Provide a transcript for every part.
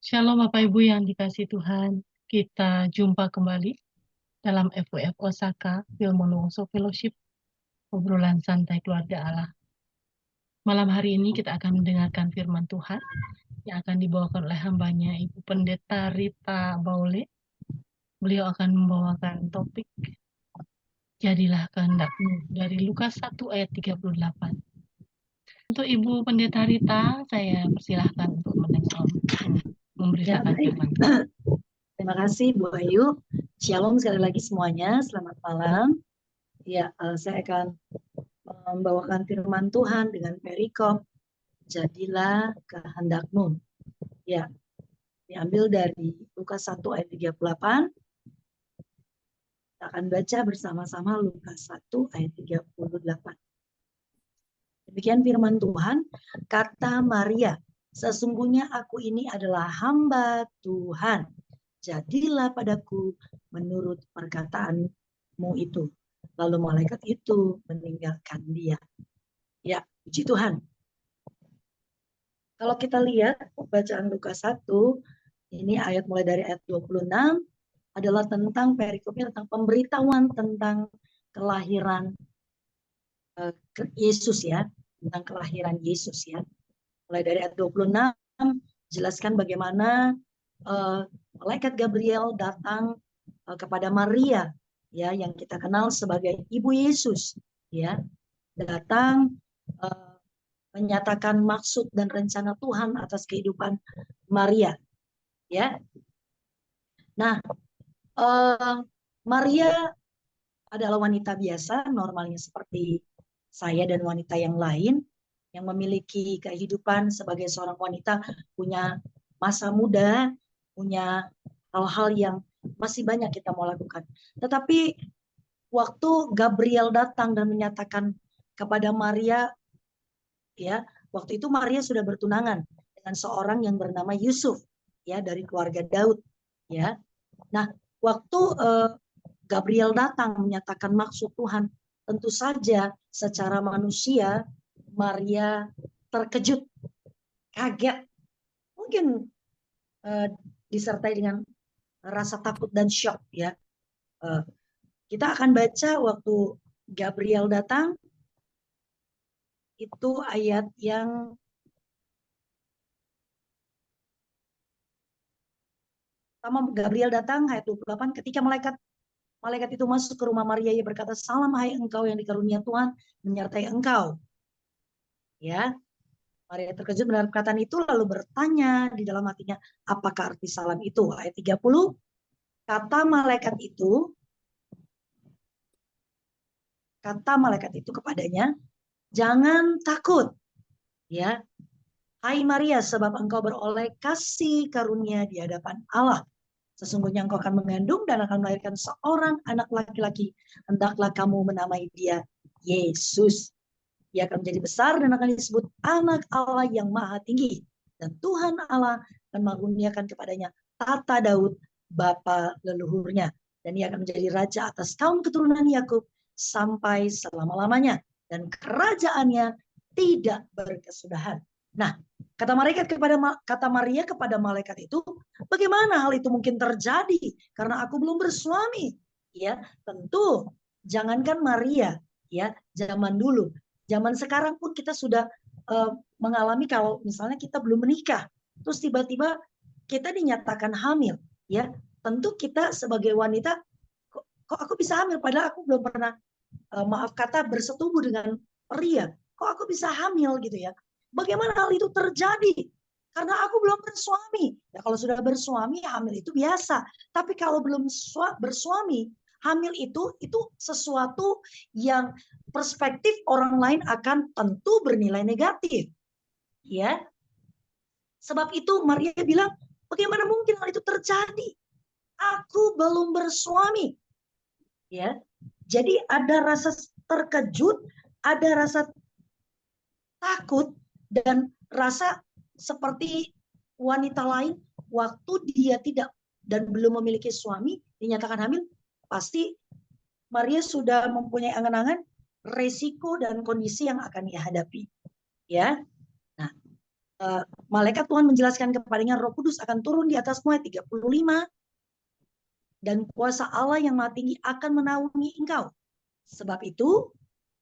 Shalom Bapak Ibu yang dikasih Tuhan. Kita jumpa kembali dalam FWF Osaka Wilmono Woso Fellowship, obrolan santai keluarga Allah. Malam hari ini kita akan mendengarkan firman Tuhan yang akan dibawakan oleh hambanya Ibu Pendeta Rita Baule. Beliau akan membawakan topik Jadilah Kehendakmu dari Lukas 1 ayat 38. Untuk Ibu Pendeta Rita, saya persilahkan untuk Ya, memberitakan baik. firman Tuhan. Terima kasih Bu Ayu. Shalom sekali lagi semuanya. Selamat malam. Ya, saya akan membawakan firman Tuhan dengan perikop Jadilah Kehendakmu. Ya, diambil dari Lukas 1 ayat 38. Kita akan baca bersama-sama Lukas 1 ayat 38. Demikian firman Tuhan, kata Maria, sesungguhnya aku ini adalah hamba Tuhan. Jadilah padaku menurut perkataanmu itu. Lalu malaikat itu meninggalkan dia. Ya, puji Tuhan. Kalau kita lihat bacaan Lukas 1, ini ayat mulai dari ayat 26, adalah tentang perikopnya tentang pemberitahuan tentang kelahiran Yesus ya. Tentang kelahiran Yesus ya. Mulai dari ayat 26, jelaskan bagaimana malaikat Gabriel datang kepada Maria ya, yang kita kenal sebagai Ibu Yesus ya, datang menyatakan maksud dan rencana Tuhan atas kehidupan Maria ya. Nah, Maria adalah wanita biasa, normalnya seperti saya dan wanita yang lain yang memiliki kehidupan sebagai seorang wanita, punya masa muda, punya hal-hal yang masih banyak kita mau lakukan. Tetapi waktu Gabriel datang dan menyatakan kepada Maria, ya, waktu itu Maria sudah bertunangan dengan seorang yang bernama Yusuf, ya, dari keluarga Daud, ya. Nah, waktu Gabriel datang menyatakan maksud Tuhan, tentu saja secara manusia Maria terkejut, kaget, mungkin disertai dengan rasa takut dan shock ya. Kita akan baca waktu Gabriel datang, itu ayat yang pertama. Gabriel datang ayat 28, ketika malaikat itu masuk ke rumah Maria, ia berkata, salam hai engkau yang dikarunia Tuhan menyertai engkau. Ya, Maria terkejut mendengar perkataan itu lalu bertanya di dalam hatinya, apakah arti salam itu? Ayat 30, kata malaikat itu kepadanya, jangan takut, ya, hai Maria, sebab engkau beroleh kasih karunia di hadapan Allah. Sesungguhnya engkau akan mengandung dan akan melahirkan seorang anak laki-laki. Hendaklah kamu menamai dia Yesus. Ia akan menjadi besar dan akan disebut anak Allah yang maha tinggi. Dan Tuhan Allah akan mengaruniakan kepadanya tahta Daud, bapa leluhurnya. Dan ia akan menjadi raja atas kaum keturunan Yakub sampai selama-lamanya. Dan kerajaannya tidak berkesudahan. Nah, kata Maria kepada malaikat itu, bagaimana hal itu mungkin terjadi? Karena aku belum bersuami. Ya, tentu jangankan Maria, ya, zaman dulu, zaman sekarang pun kita sudah mengalami kalau misalnya kita belum menikah, terus tiba-tiba kita dinyatakan hamil, ya, tentu kita sebagai wanita, kok aku bisa hamil padahal aku belum pernah maaf kata bersetubuh dengan pria, kok aku bisa hamil gitu ya. Bagaimana hal itu terjadi? Karena aku belum bersuami. Ya, kalau sudah bersuami, hamil itu biasa. Tapi kalau belum bersuami, hamil itu sesuatu yang perspektif orang lain akan tentu bernilai negatif. Ya. Sebab itu Maria bilang, bagaimana mungkin hal itu terjadi? Aku belum bersuami. Ya. Jadi ada rasa terkejut, ada rasa takut, dan rasa seperti wanita lain waktu dia tidak dan belum memiliki suami dinyatakan hamil, pasti Maria sudah mempunyai angan-angan resiko dan kondisi yang akan dihadapi, ya. Nah, malaikat Tuhan menjelaskan kepadanya, Roh Kudus akan turun di atasmu, ayat 35, dan kuasa Allah yang Maha Tinggi akan menaungi engkau. Sebab itu,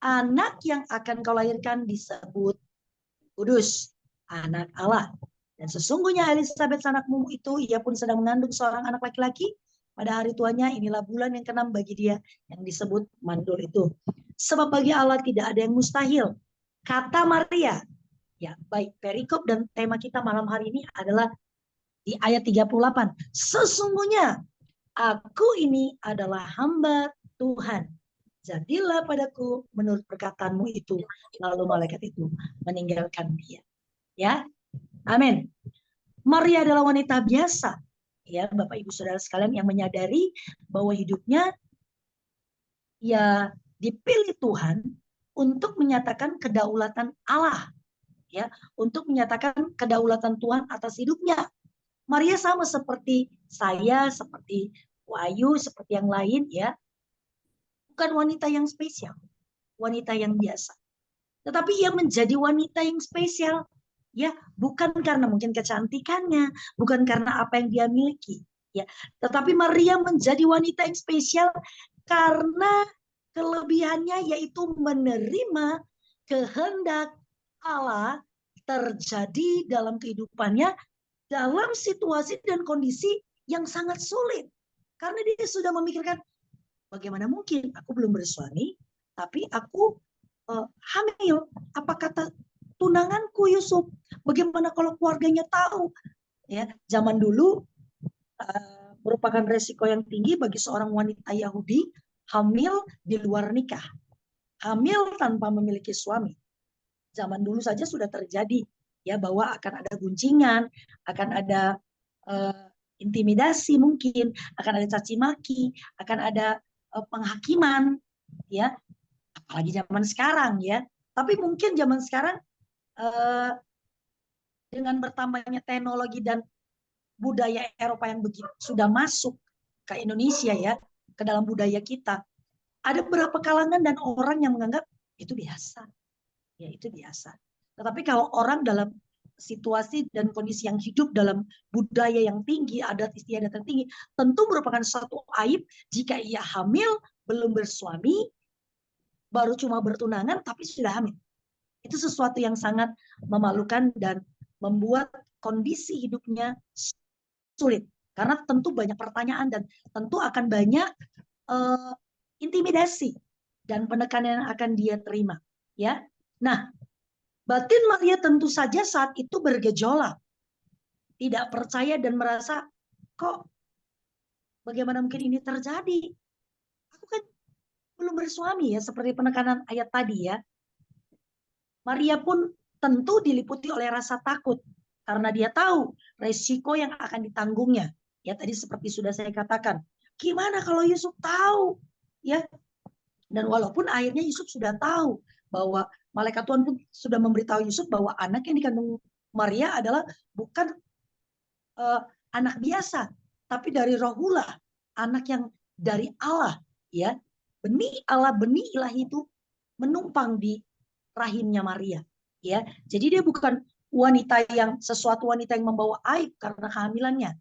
anak yang akan kau lahirkan disebut kudus, anak Allah. Dan sesungguhnya Elizabeth anakmu itu, ia pun sedang mengandung seorang anak laki-laki. Pada hari tuanya, inilah bulan yang ke-6 bagi dia, yang disebut mandul itu. Sebab bagi Allah tidak ada yang mustahil. Kata Maria, ya baik, perikop dan tema kita malam hari ini adalah di ayat 38. Sesungguhnya aku ini adalah hamba Tuhan. Jadilah padaku menurut perkataanmu itu. Lalu malaikat itu meninggalkan dia. Ya, amin. Maria adalah wanita biasa. Ya, Bapak Ibu Saudara sekalian, yang menyadari bahwa hidupnya ya dipilih Tuhan untuk menyatakan kedaulatan Allah. Ya, untuk menyatakan kedaulatan Tuhan atas hidupnya. Maria sama seperti saya, seperti Wahyu, seperti yang lain, ya. Bukan wanita yang spesial, wanita yang biasa. Tetapi ia menjadi wanita yang spesial, ya, bukan karena mungkin kecantikannya, bukan karena apa yang dia miliki, ya. Tetapi Maria menjadi wanita yang spesial karena kelebihannya yaitu menerima kehendak Allah terjadi dalam kehidupannya dalam situasi dan kondisi yang sangat sulit. Karena dia sudah memikirkan, bagaimana mungkin aku belum bersuami, tapi aku hamil. Apa kata tunanganku Yusuf? Bagaimana kalau keluarganya tahu? Ya, zaman dulu merupakan resiko yang tinggi bagi seorang wanita Yahudi hamil di luar nikah, hamil tanpa memiliki suami. Zaman dulu saja sudah terjadi, ya, bahwa akan ada guncingan, akan ada intimidasi, mungkin akan ada caci maki, akan ada penghakiman, ya, apalagi zaman sekarang, ya. Tapi mungkin zaman sekarang dengan bertambahnya teknologi dan budaya Eropa yang begitu sudah masuk ke Indonesia, ya, ke dalam budaya kita, ada beberapa kalangan dan orang yang menganggap itu biasa, ya, itu biasa. Tetapi kalau orang dalam situasi dan kondisi yang hidup dalam budaya yang tinggi, adat istiadat yang tinggi, tentu merupakan suatu aib jika ia hamil, belum bersuami, baru cuma bertunangan tapi sudah hamil. Itu sesuatu yang sangat memalukan dan membuat kondisi hidupnya sulit. Karena tentu banyak pertanyaan dan tentu akan banyak intimidasi dan penekanan yang akan dia terima, ya. Nah, batin Maria tentu saja saat itu bergejolak, tidak percaya dan merasa, kok bagaimana mungkin ini terjadi? Aku kan belum bersuami, ya, seperti penekanan ayat tadi, ya. Maria pun tentu diliputi oleh rasa takut karena dia tahu resiko yang akan ditanggungnya. Ya, tadi seperti sudah saya katakan, gimana kalau Yusuf tahu, ya? Dan walaupun akhirnya Yusuf sudah tahu bahwa malaikat Tuhan pun sudah memberitahu Yusuf bahwa anak yang dikandung Maria adalah bukan anak biasa, tapi dari Rohullah, anak yang dari Allah, ya. Benih Allah, benih ilahi itu menumpang di rahimnya Maria, ya. Jadi dia bukan sesuatu wanita yang membawa aib karena kehamilannya,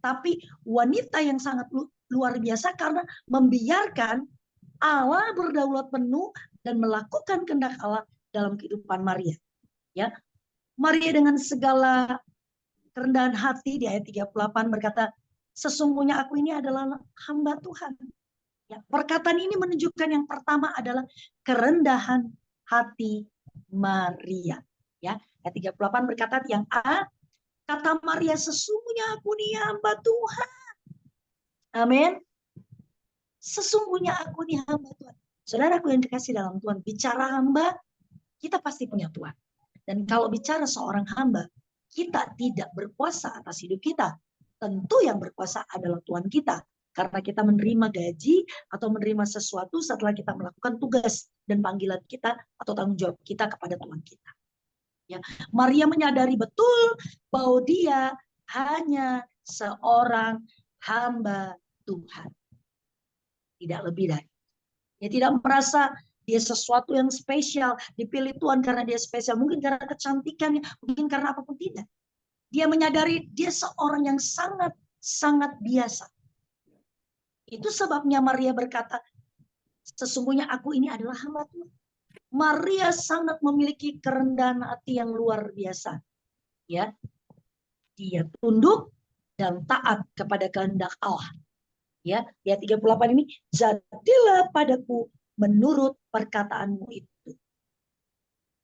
tapi wanita yang sangat luar biasa karena membiarkan Allah berdaulat penuh dan melakukan kehendak Allah dalam kehidupan Maria, ya. Maria dengan segala kerendahan hati di ayat 38 berkata, sesungguhnya aku ini adalah hamba Tuhan. Ya, perkataan ini menunjukkan yang pertama adalah kerendahan hati Maria. Ya, ayat 38 berkata yang A, kata Maria, sesungguhnya aku ini hamba Tuhan. Amin. Sesungguhnya aku ini hamba Tuhan. Saudaraku yang dikasih dalam Tuhan, bicara hamba, kita pasti punya Tuhan. Dan kalau bicara seorang hamba, kita tidak berkuasa atas hidup kita. Tentu yang berkuasa adalah Tuhan kita. Karena kita menerima gaji atau menerima sesuatu setelah kita melakukan tugas dan panggilan kita atau tanggung jawab kita kepada Tuhan kita. Ya, Maria menyadari betul bahwa dia hanya seorang hamba Tuhan. Tidak lebih dari. Dia tidak merasa Dia sesuatu yang spesial, dipilih Tuhan karena dia spesial, mungkin karena kecantikannya, mungkin karena apapun, tidak. Dia menyadari dia seorang yang sangat biasa. Itu sebabnya Maria berkata, sesungguhnya aku ini adalah hamba Tuhan. Maria sangat memiliki kerendahan hati yang luar biasa. Ya, dia tunduk dan taat kepada kehendak Allah. Ya, ayat 38 ini, jadilah padaku menurut perkataanmu itu.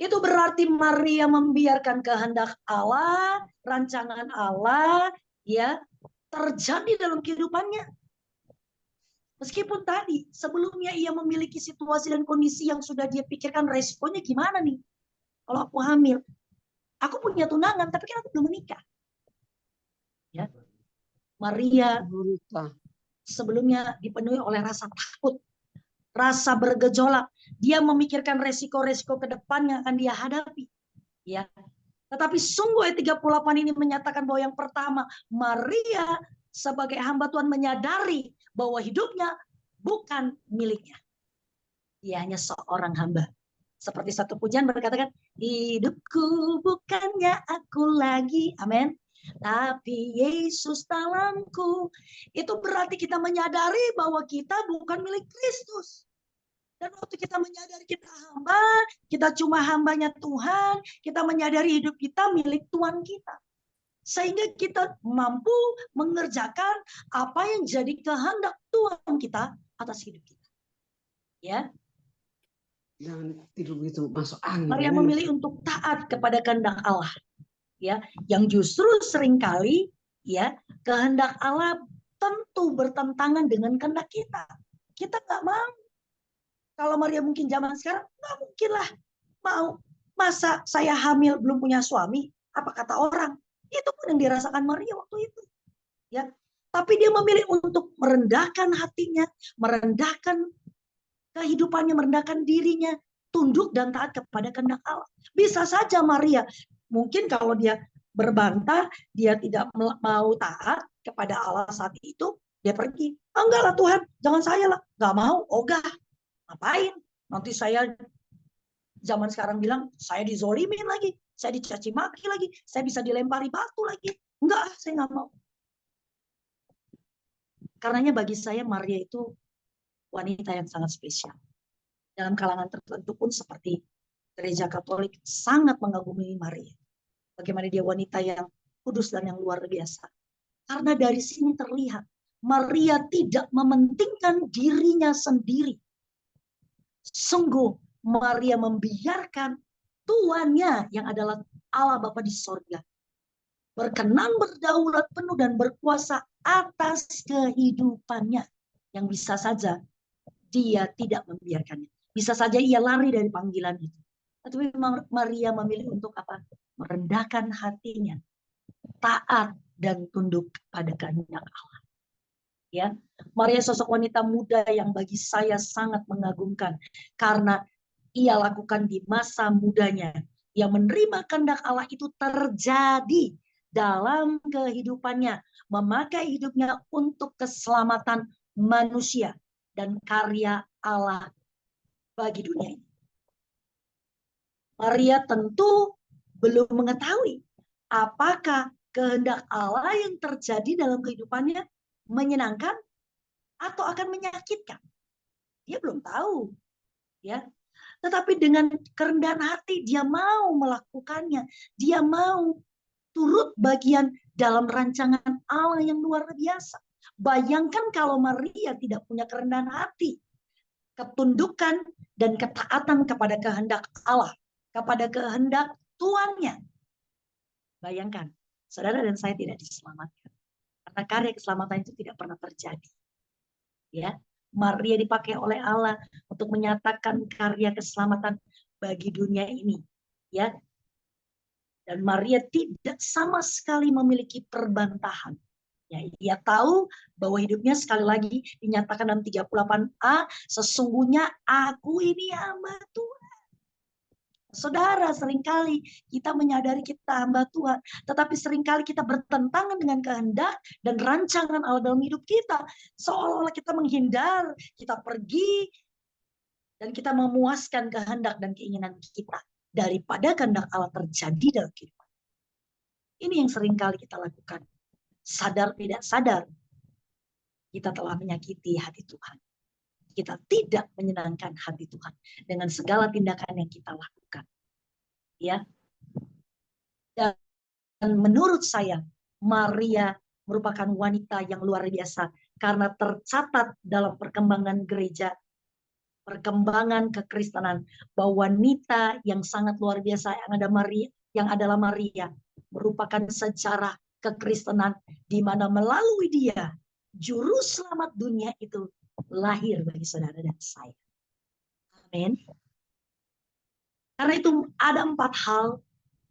Itu berarti Maria membiarkan kehendak Allah, rancangan Allah, ya, terjadi dalam kehidupannya. Meskipun tadi sebelumnya ia memiliki situasi dan kondisi yang sudah dia pikirkan resikonya gimana nih. Kalau aku hamil, aku punya tunangan tapi kan aku belum menikah. Ya. Maria sebelumnya dipenuhi oleh rasa takut, rasa bergejolak. Dia memikirkan resiko-resiko ke depan yang akan dia hadapi. Ya. Tetapi sungguh ayat 38 ini menyatakan bahwa yang pertama, Maria sebagai hamba Tuhan menyadari bahwa hidupnya bukan miliknya. Dia hanya seorang hamba. Seperti satu pujian berkatakan, hidupku bukannya aku lagi, amin, tapi Yesus dalamku. Itu berarti kita menyadari bahwa kita bukan milik Kristus. Dan waktu kita menyadari kita hamba, kita cuma hambanya Tuhan, kita menyadari hidup kita milik Tuhan kita. Sehingga kita mampu mengerjakan apa yang jadi kehendak Tuhan kita atas hidup kita. Ya. Jangan tidur begitu masuk angin. Maria memilih untuk taat kepada kehendak Allah. Ya, yang justru seringkali ya, kehendak Allah tentu bertentangan dengan kehendak kita. Kita nggak mau. Kalau Maria mungkin zaman sekarang, nggak mungkin lah mau. Masa saya hamil belum punya suami? Apa kata orang? Itu pun yang dirasakan Maria waktu itu. Ya, tapi dia memilih untuk merendahkan hatinya, merendahkan kehidupannya, merendahkan dirinya, tunduk dan taat kepada kehendak Allah. Bisa saja Maria, mungkin kalau dia berbantah, dia tidak mau taat kepada Allah saat itu, dia pergi. Enggak lah Tuhan, jangan saya lah. Enggak mau, ogah. Ngapain? Nanti saya zaman sekarang bilang, saya dizolimin lagi, saya dicaci maki lagi, saya bisa dilempari batu lagi. Enggak, saya enggak mau. Karenanya bagi saya Maria itu wanita yang sangat spesial. Dalam kalangan tertentu pun seperti gereja Katolik sangat mengagumi Maria. Bagaimana dia wanita yang kudus dan yang luar biasa. Karena dari sini terlihat Maria tidak mementingkan dirinya sendiri. Sungguh Maria membiarkan Tuannya yang adalah Allah Bapa di sorga berkenan berdaulat penuh dan berkuasa atas kehidupannya, yang bisa saja dia tidak membiarkannya. Bisa saja ia lari dari panggilan itu. Tapi Maria memilih untuk apa? Merendahkan hatinya, taat dan tunduk pada kehendak Allah. Ya, Maria sosok wanita muda yang bagi saya sangat mengagumkan karena ia lakukan di masa mudanya. Yang menerima kehendak Allah itu terjadi dalam kehidupannya, memakai hidupnya untuk keselamatan manusia dan karya Allah bagi dunia ini. Maria tentu belum mengetahui apakah kehendak Allah yang terjadi dalam kehidupannya menyenangkan atau akan menyakitkan. Dia belum tahu, ya. Tetapi dengan kerendahan hati dia mau melakukannya, dia mau turut bagian dalam rancangan Allah yang luar biasa. Bayangkan kalau Maria tidak punya kerendahan hati, ketundukan dan ketaatan kepada kehendak Allah, kepada kehendak Tuannya. Bayangkan, saudara dan saya tidak diselamatkan. Karena karya keselamatan itu tidak pernah terjadi. Ya, Maria dipakai oleh Allah untuk menyatakan karya keselamatan bagi dunia ini. Ya, dan Maria tidak sama sekali memiliki perbantahan. Ya, ia tahu bahwa hidupnya sekali lagi dinyatakan dalam 38a, sesungguhnya aku ini hamba Tuhan. Saudara, seringkali kita menyadari kita hamba Tuhan, tetapi seringkali kita bertentangan dengan kehendak dan rancangan Allah dalam hidup kita. Seolah-olah kita menghindar, kita pergi dan kita memuaskan kehendak dan keinginan kita daripada kehendak Allah terjadi dalam kehidupan. Ini yang sering kali kita lakukan. Sadar tidak sadar, kita telah menyakiti hati Tuhan. Kita tidak menyenangkan hati Tuhan dengan segala tindakan yang kita lakukan. Ya. Dan menurut saya, Maria merupakan wanita yang luar biasa karena tercatat dalam perkembangan gereja, perkembangan kekristenan, bahwa wanita yang sangat luar biasa yang adalah Maria merupakan sejarah kekristenan di mana melalui dia juru selamat dunia itu lahir bagi saudara dan saya. Amin. Karena itu ada 4 hal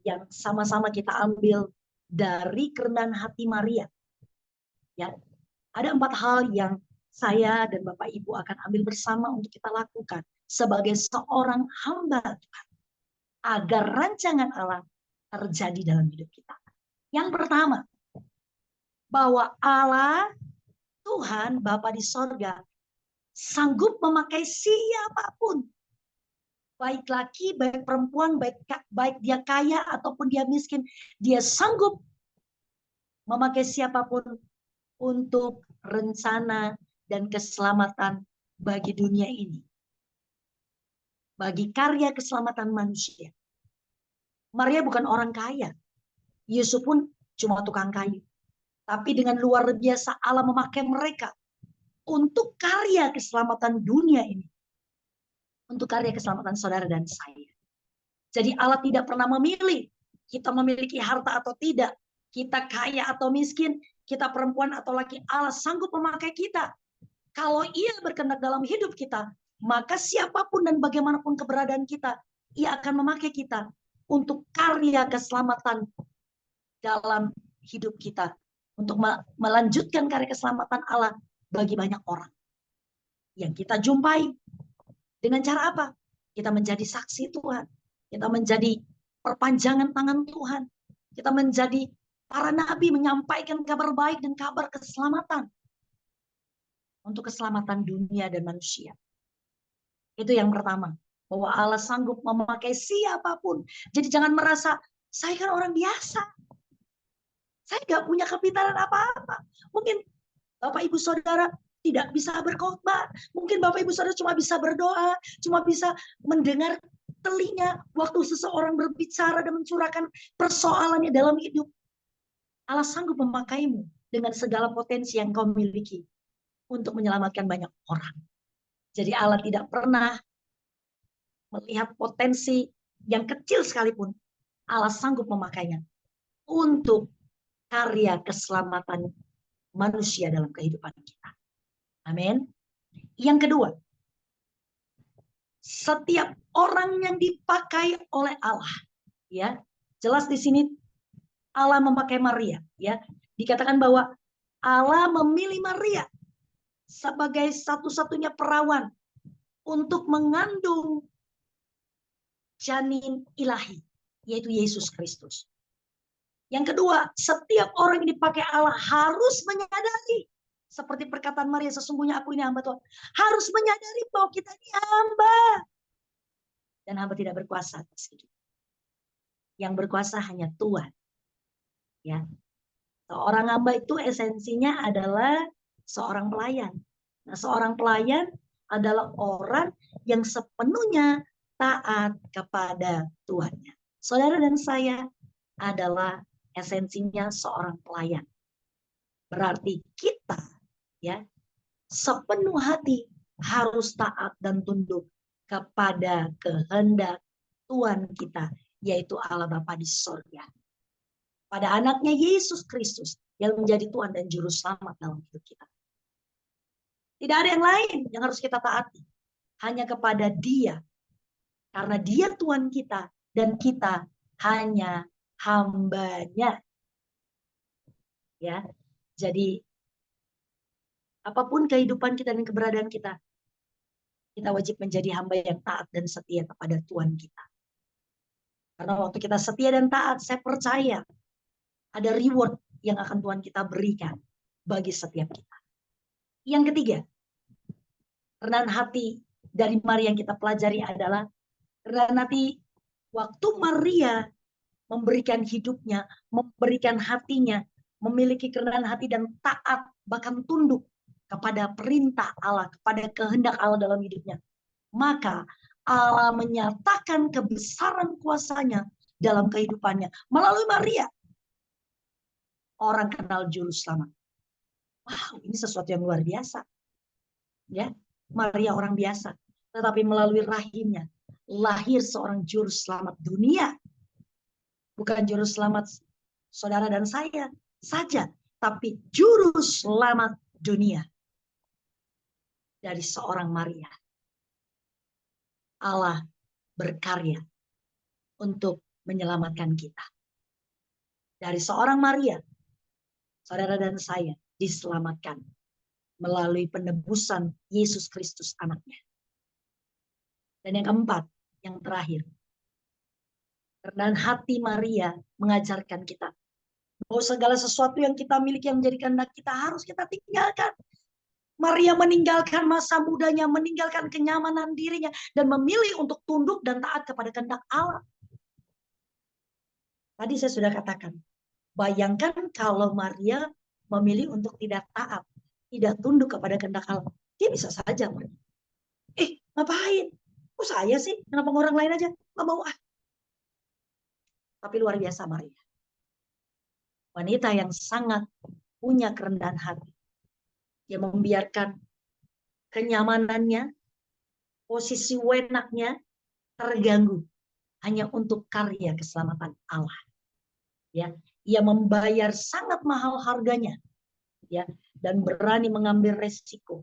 yang sama-sama kita ambil dari kerendahan hati Maria. Ya, ada 4 hal yang saya dan Bapak Ibu akan ambil bersama untuk kita lakukan sebagai seorang hamba Tuhan, agar rancangan Allah terjadi dalam hidup kita. Yang pertama, bahwa Allah, Tuhan, Bapa di sorga, sanggup memakai siapapun. Baik laki, baik perempuan, baik dia kaya ataupun dia miskin. Dia sanggup memakai siapapun untuk rencana dan keselamatan bagi dunia ini. Bagi karya keselamatan manusia. Maria bukan orang kaya. Yusuf pun cuma tukang kayu. Tapi dengan luar biasa Allah memakai mereka untuk karya keselamatan dunia ini. Untuk karya keselamatan saudara dan saya. Jadi Allah tidak pernah memilih kita memiliki harta atau tidak. Kita kaya atau miskin. Kita perempuan atau laki. Allah sanggup memakai kita. Kalau ia berkehendak dalam hidup kita, maka siapapun dan bagaimanapun keberadaan kita, ia akan memakai kita untuk karya keselamatan dalam hidup kita. Untuk melanjutkan karya keselamatan Allah bagi banyak orang. Yang kita jumpai. Dengan cara apa? Kita menjadi saksi Tuhan. Kita menjadi perpanjangan tangan Tuhan. Kita menjadi para nabi menyampaikan kabar baik dan kabar keselamatan. Untuk keselamatan dunia dan manusia. Itu yang pertama. Bahwa Allah sanggup memakai siapapun. Jadi jangan merasa, saya kan orang biasa. Saya gak punya kepintaran apa-apa. Mungkin Bapak Ibu Saudara tidak bisa berkhotbah. Mungkin Bapak Ibu Saudara cuma bisa berdoa. Cuma bisa mendengar telinga waktu seseorang berbicara dan mencurahkan persoalannya dalam hidup. Allah sanggup memakaimu dengan segala potensi yang kau miliki. Untuk menyelamatkan banyak orang. Jadi Allah tidak pernah melihat potensi yang kecil sekalipun. Allah sanggup memakainya. Untuk karya keselamatan manusia dalam kehidupan kita. Amin. Yang kedua, setiap orang yang dipakai oleh Allah, ya, jelas di sini Allah memakai Maria, ya. Dikatakan bahwa Allah memilih Maria sebagai satu-satunya perawan untuk mengandung janin ilahi, yaitu Yesus Kristus. Yang kedua, setiap orang yang dipakai Allah harus menyadari, seperti perkataan Maria, sesungguhnya aku ini hamba Tuhan, harus menyadari bahwa kita ini hamba. Dan hamba tidak berkuasa atas hidup. Yang berkuasa hanya Tuhan. Ya. Seorang hamba itu esensinya adalah seorang pelayan. Nah, seorang pelayan adalah orang yang sepenuhnya taat kepada Tuhannya. Saudara dan saya adalah esensinya seorang pelayan. Berarti kita, ya, sepenuh hati harus taat dan tunduk kepada kehendak Tuhan kita, yaitu Allah Bapa di sorga. Pada anaknya Yesus Kristus yang menjadi Tuhan dan Juru Selamat dalam hidup kita. Tidak ada yang lain yang harus kita taati. Hanya kepada Dia. Karena Dia Tuhan kita dan kita hanya hambanya. Ya, jadi apapun kehidupan kita dan keberadaan kita, kita wajib menjadi hamba yang taat dan setia kepada Tuhan kita. Karena waktu kita setia dan taat, saya percaya ada reward yang akan Tuhan kita berikan bagi setiap kita. Yang ketiga, kerendahan hati dari Maria yang kita pelajari adalah karena nanti waktu Maria memberikan hidupnya, memberikan hatinya, memiliki kerendahan hati dan taat, bahkan tunduk kepada perintah Allah, kepada kehendak Allah dalam hidupnya. Maka Allah menyatakan kebesaran kuasanya dalam kehidupannya melalui Maria. Orang kenal juru selamat. Wow, ini sesuatu yang luar biasa. Ya, Maria orang biasa, tetapi melalui rahimnya lahir seorang juru selamat dunia. Bukan juru selamat saudara dan saya saja, tapi juru selamat dunia dari seorang Maria. Allah berkarya untuk menyelamatkan kita. Dari seorang Maria, saudara dan saya diselamatkan melalui penebusan Yesus Kristus anaknya. Dan yang keempat, yang terakhir, kerendahan hati Maria mengajarkan kita bahwa segala sesuatu yang kita miliki yang menjadi kehendak kita harus kita tinggalkan. Maria meninggalkan masa mudanya, meninggalkan kenyamanan dirinya, dan memilih untuk tunduk dan taat kepada kehendak Allah. Tadi saya sudah katakan, bayangkan kalau Maria memilih untuk tidak taat, tidak tunduk kepada kehendak Allah. Dia bisa saja pergi. Ngapain? Kok saya sih? Kenapa orang lain aja? Nggak mau ah. Tapi luar biasa Maria. Wanita yang sangat punya kerendahan hati. Dia membiarkan kenyamanannya, posisi wenaknya terganggu hanya untuk karya keselamatan Allah. Ya, ia membayar sangat mahal harganya, ya, dan berani mengambil resiko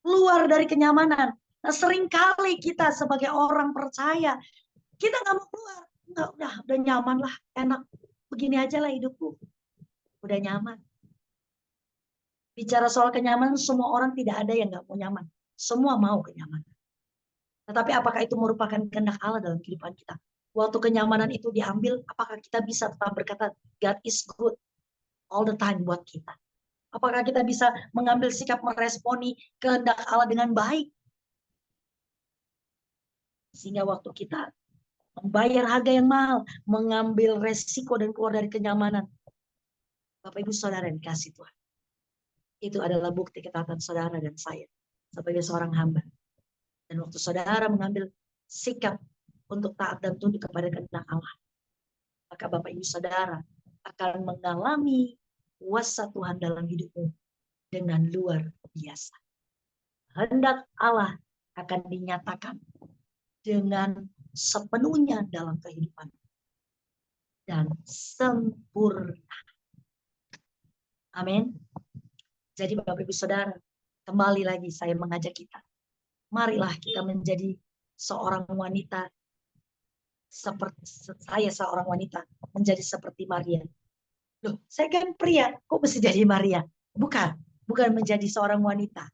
keluar dari kenyamanan. Nah, seringkali kita sebagai orang percaya kita nggak mau keluar, udah nyaman lah, enak, begini aja lah hidupku, udah nyaman. Bicara soal kenyamanan, semua orang tidak ada yang nggak mau nyaman, semua mau kenyamanan. Tetapi apakah itu merupakan kehendak Allah dalam kehidupan kita? Waktu kenyamanan itu diambil, apakah kita bisa tetap berkata God is good all the time buat kita? Apakah kita bisa mengambil sikap meresponi kehendak Allah dengan baik? Sehingga waktu kita membayar harga yang mahal, mengambil resiko dan keluar dari kenyamanan. Bapak Ibu Saudara yang dikasih Tuhan. Itu adalah bukti ketaatan saudara dan saya sebagai seorang hamba. Dan waktu saudara mengambil sikap untuk taat dan tunduk kepada kehendak Allah, maka Bapak Ibu Saudara akan mengalami kuasa Tuhan dalam hidupmu dengan luar biasa. Kehendak Allah akan dinyatakan dengan sepenuhnya dalam kehidupan dan sempurna. Amin. Jadi Bapak Ibu Saudara, kembali lagi saya mengajak kita, marilah kita menjadi seorang wanita seperti saya, seorang wanita menjadi seperti Maria. Loh, saya kan pria, kok mesti jadi Maria? Bukan menjadi seorang wanita,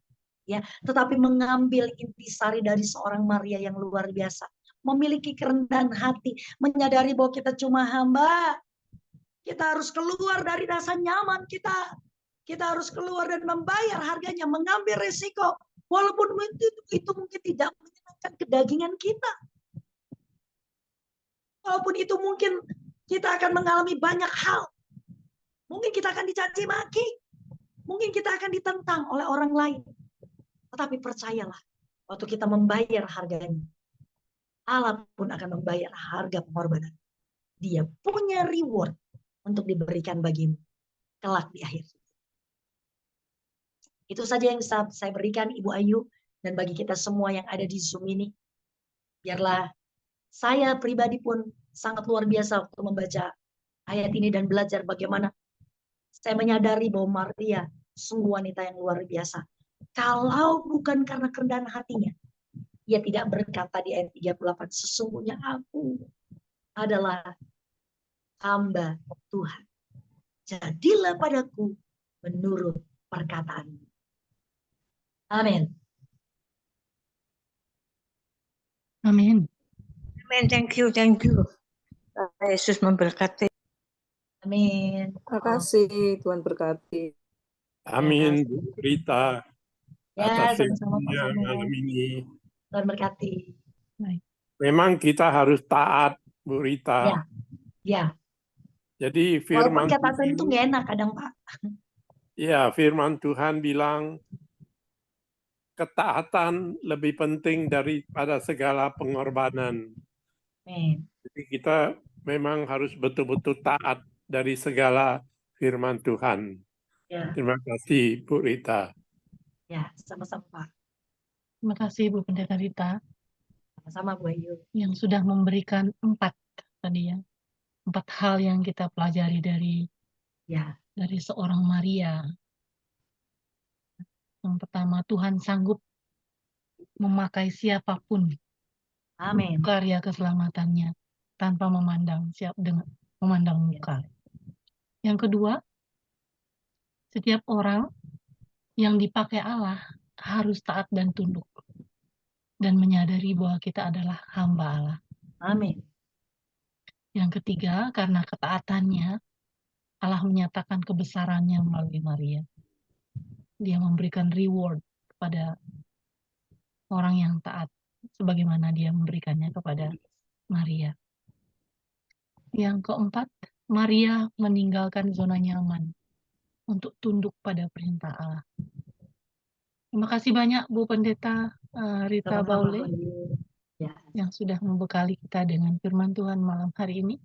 ya, tetapi mengambil intisari dari seorang Maria yang luar biasa, memiliki kerendahan hati, menyadari bahwa kita cuma hamba, kita harus keluar dari rasa nyaman kita harus keluar dan membayar harganya, mengambil resiko, walaupun itu mungkin tidak menyenangkan kedagingan kita, walaupun itu mungkin kita akan mengalami banyak hal, mungkin kita akan dicaci maki, mungkin kita akan ditentang oleh orang lain. Tetapi percayalah, waktu kita membayar harganya, Allah pun akan membayar harga pengorbanan. Dia punya reward untuk diberikan bagimu kelak di akhir. Itu saja yang bisa saya berikan Ibu Ayu, dan bagi kita semua yang ada di Zoom ini, biarlah saya pribadi pun sangat luar biasa waktu membaca ayat ini dan belajar bagaimana saya menyadari bahwa Maria sungguh wanita yang luar biasa. Kalau bukan karena kerendahan hatinya, ia tidak berkata di ayat 38, sesungguhnya aku adalah hamba Tuhan. Jadilah padaku menurut perkataanmu. Amin. Amin. Amin. Thank you. Yesus memberkati. Amin. Terima kasih, Tuhan berkati. Amin, Bu Rita, Ya, atas sama-sama Pak firman-Nya Samuel. malam ini. Tuhan berkati. Baik. Memang kita harus taat, Bu Rita. Ya. Ya, Jadi walaupun firman ketaatan itu Tuhan, nggak enak kadang, Pak. ya, firman Tuhan bilang ketaatan lebih penting daripada segala pengorbanan. Amin. Jadi kita memang harus betul-betul taat dari segala firman Tuhan. Ya, Terima kasih, Bu Rita. ya, sama-sama, Pak. Terima kasih Bu Pendeta Rita Sama-sama, Bu Ayu. yang sudah memberikan 4 tadi ya. 4 hal yang kita pelajari Ya, dari seorang Maria. Yang pertama, Tuhan sanggup memakai siapapun amin. karya keselamatannya tanpa memandang muka. Yang kedua, setiap orang yang dipakai Allah harus taat dan tunduk dan menyadari bahwa kita adalah hamba Allah. Amin. Yang ketiga, karena ketaatannya Allah menyatakan kebesarannya melalui Maria. Dia memberikan reward kepada orang yang taat sebagaimana dia memberikannya kepada Maria. Yang keempat, Maria meninggalkan zona nyaman untuk tunduk pada perintah Allah. Terima kasih banyak Bu Pendeta Rita Sama-sama, Bu Baule Ayu. Ya, yang sudah membekali kita dengan firman Tuhan malam hari ini.